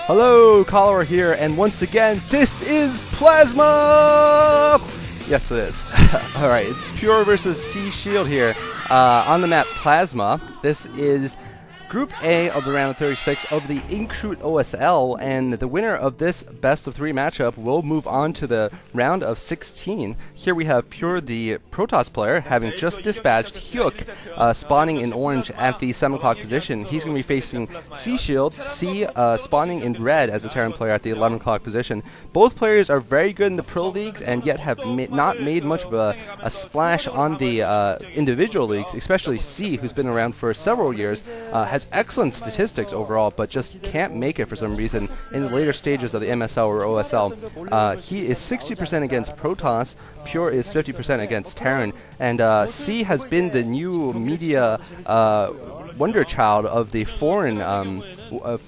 Hello, Cholera here, and once again, this is Plasma! Yes, it is. Alright, it's Pure versus C Shield here on the map Plasma. This is Group A of the round of 36 of the Incruit OSL, and the winner of this best of 3 matchup will move on to the round of 16. Here we have Pure, the Protoss player, having just dispatched Hyuk, spawning in orange at the 7 o'clock position. He's going to be facing C Shield, C spawning in red as a Terran player at the 11 o'clock position. Both players are very good in the Pro Leagues and yet have not made much of a splash on the individual leagues, especially C, who's been around for several years, has excellent statistics overall, but just can't make it for some reason in the later stages of the MSL or OSL. He is 60% against Protoss, Pure is 50% against Terran, and C has been the new media wonder child of the foreign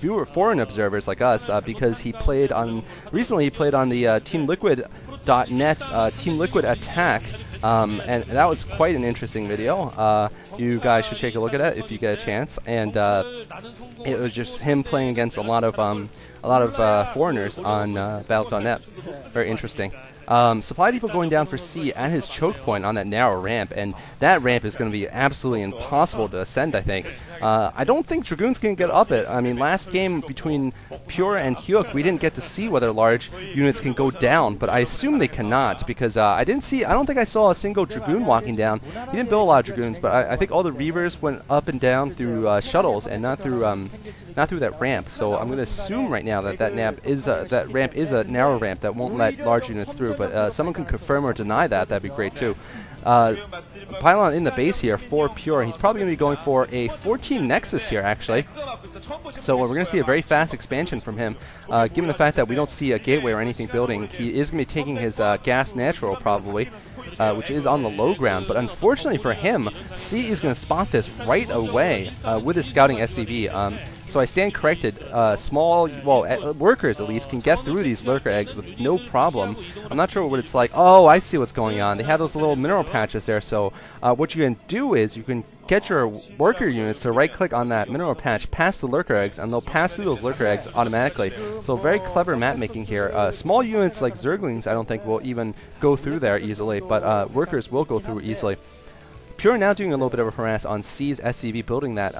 fewer foreign observers like us, because he played on recently the Team Liquid.net Team Liquid attack. And that was quite an interesting video. You guys should take a look at it if you get a chance. And it was just him playing against a lot of foreigners on Battle.net. Very interesting. Supply depot going down for C at his choke point on that narrow ramp, and that ramp is going to be absolutely impossible to ascend, I think. I don't think Dragoons can get up it. I mean, last game between Pure and Hyuk, we didn't get to see whether large units can go down, but I assume they cannot, because I don't think I saw a single Dragoon walking down. He didn't build a lot of Dragoons, but I think all the Reavers went up and down through shuttles and not through that ramp. So I'm going to assume right now that that ramp is a narrow ramp that won't let large units through. But someone can confirm or deny that. That'd be great too. Pylon in the base here for Pure. He's probably going to be going for a 14 Nexus here, actually. So we're going to see a very fast expansion from him. Given the fact that we don't see a gateway or anything building, he is going to be taking his gas natural probably, which is on the low ground. But unfortunately for him, C is going to spot this right away with his scouting SCV. So I stand corrected. Workers at least can get through these lurker eggs with no problem. I'm not sure what it's like. Oh, I see what's going on. They have those little mineral patches there. So what you can do is you can get your worker units to right-click on that mineral patch past the lurker eggs, and they'll pass through those lurker eggs automatically. So very clever map making here. Small units like Zerglings I don't think will even go through there easily, but workers will go through easily. Pure now doing a little bit of a harass on C's SCV building that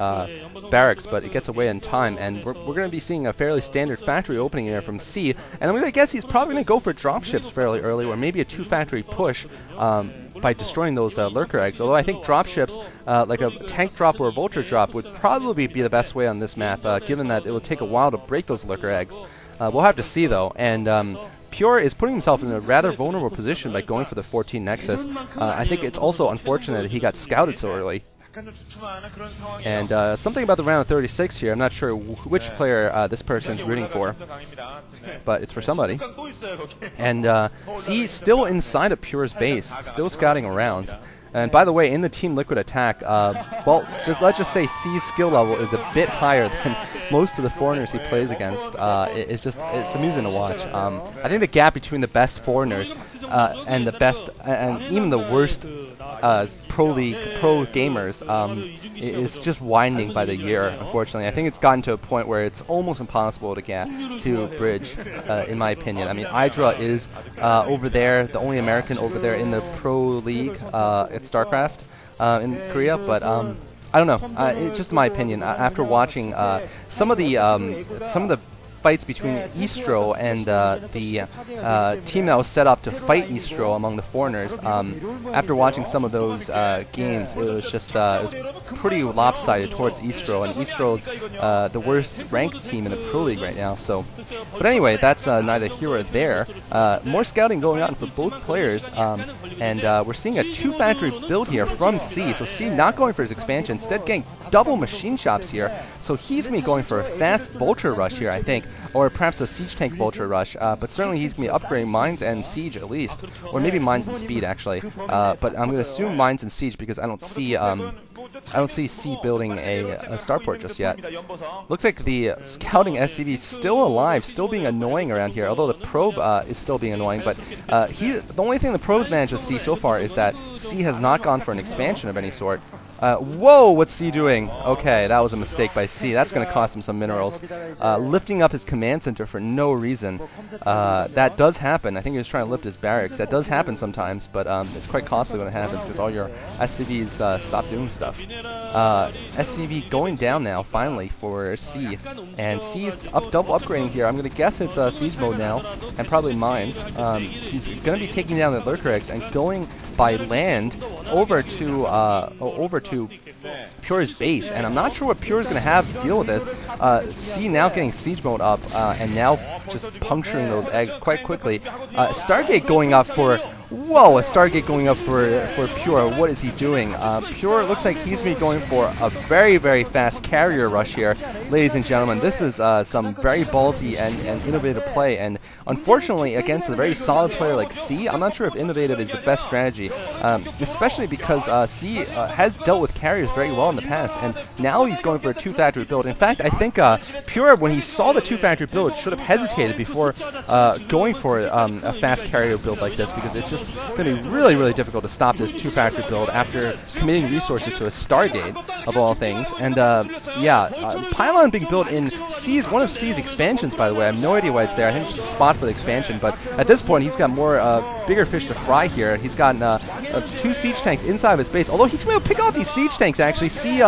barracks, but it gets away in time, and we're going to be seeing a fairly standard factory opening here from C, and I'm going to guess he's probably going to go for dropships fairly early, or maybe a 2-factory push by destroying those lurker eggs, although I think dropships, like a tank drop or a vulture drop, would probably be the best way on this map, given that it will take a while to break those lurker eggs. We'll have to see though, and Pure is putting himself in a rather vulnerable position by going for the 14 Nexus. I think it's also unfortunate that he got scouted so early. And something about the round of 36 here, I'm not sure which player this person's rooting for, but it's for somebody. And C still inside of Pure's base, still scouting around. And by the way, in the Team Liquid attack, let's just say C's skill level is a bit higher than most of the foreigners he plays against. It's amusing to watch. I think the gap between the best foreigners and the best, and even the worst pro league, pro gamers, is just widening by the year, unfortunately. I think it's gotten to a point where it's almost impossible to bridge, in my opinion. I mean, Hydra is over there, the only American over there in the Pro League at StarCraft in Korea, but I don't know. It's just my opinion. After watching some of the fights between Eastro and the team that was set up to fight Eastro among the foreigners, after watching some of those games, it was just pretty lopsided towards Eastro, and Eastro's the worst ranked team in the Pro League right now. So, but anyway, that's neither here or there. More scouting going on for both players, and we're seeing a 2-factory build here from C. So C not going for his expansion, instead getting double machine shops here. So he's going to be going for a fast vulture rush here, I think, or perhaps a siege tank vulture rush. But certainly he's going to be upgrading mines and siege at least, or maybe mines and speed actually. But I'm going to assume mines and siege because I don't see C building a starport just yet. Looks like the scouting SCV is still alive, still being annoying around here, although the probe is still being annoying. But the only thing the probes managed to see so far is that C has not gone for an expansion of any sort. Whoa, what's C doing? Okay, that was a mistake by C. That's going to cost him some minerals. Lifting up his command center for no reason. That does happen. I think he was trying to lift his barracks. That does happen sometimes, but it's quite costly when it happens because all your SCVs stop doing stuff. SCV going down now, finally, for C. And C's double upgrading here. I'm going to guess it's siege mode now, and probably mines. He's going to be taking down the lurker eggs and going by land over to Pure's base, and I'm not sure what Pure is going to have to deal with this. C now getting siege mode up, and now just puncturing those eggs quite quickly. Stargate going up for... Whoa, a Stargate going up for Pure. What is he doing? Pure looks like he's going to be going for a very, very fast carrier rush here. Ladies and gentlemen, this is some very ballsy and innovative play, and unfortunately against a very solid player like C, I'm not sure if innovative is the best strategy, especially because C has dealt with carriers very well in the past, and now he's going for a 2-factory build. In fact, I think Pure, when he saw the 2-factory build, should have hesitated before going for a fast carrier build like this, because it's just going to be really, really difficult to stop this 2-factory build after committing resources to a Stargate, of all things. And yeah, Pylon being built in one of C's expansions, by the way. I have no idea why it's there. I think it's just a spot for the expansion, but at this point he's got more bigger fish to fry here. He's got 2 siege tanks inside of his base, although he's going to pick off these siege tanks, actually. C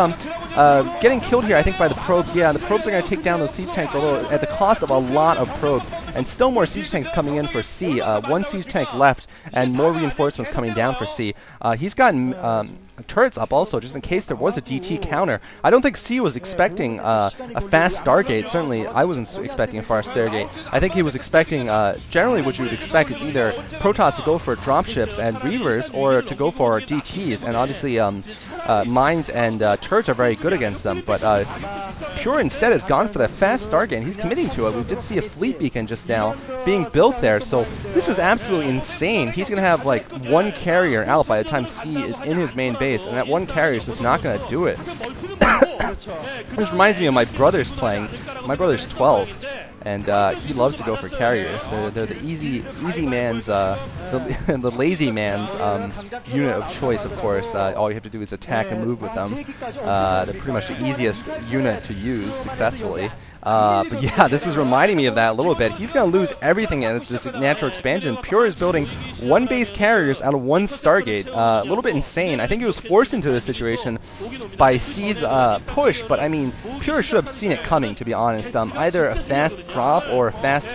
getting killed here, I think, by the probes. Yeah, the probes are going to take down those siege tanks, although at the cost of a lot of probes. And still more siege tanks coming in for C. 1 siege tank left, and more reinforcements coming down for C. He's gotten turrets up also, just in case there was a DT counter. I don't think C was expecting a fast Stargate. Certainly, I wasn't expecting a fast Stargate. I think he was expecting, generally what you would expect is either Protoss to go for dropships and Reavers, or to go for DTs, and obviously mines and turrets are very good against them, but Pure instead has gone for that fast Stargate, and he's committing to it. We did see a fleet beacon just now being built there, so this is absolutely insane. He's going to have like 1 carrier out by the time C is in his main base, and that 1 carrier is just not going to do it. This reminds me of my brother's playing. My brother's 12, and he loves to go for carriers. They're the easy man's, the lazy man's unit of choice, of course. All you have to do is attack and move with them. They're pretty much the easiest unit to use successfully. But yeah, this is reminding me of that a little bit. He's going to lose everything in this natural expansion. Pure is building 1 base carriers out of 1 Stargate. A little bit insane. I think he was forced into this situation by C's push, but I mean, Pure should have seen it coming, to be honest. Either a fast drop or a fast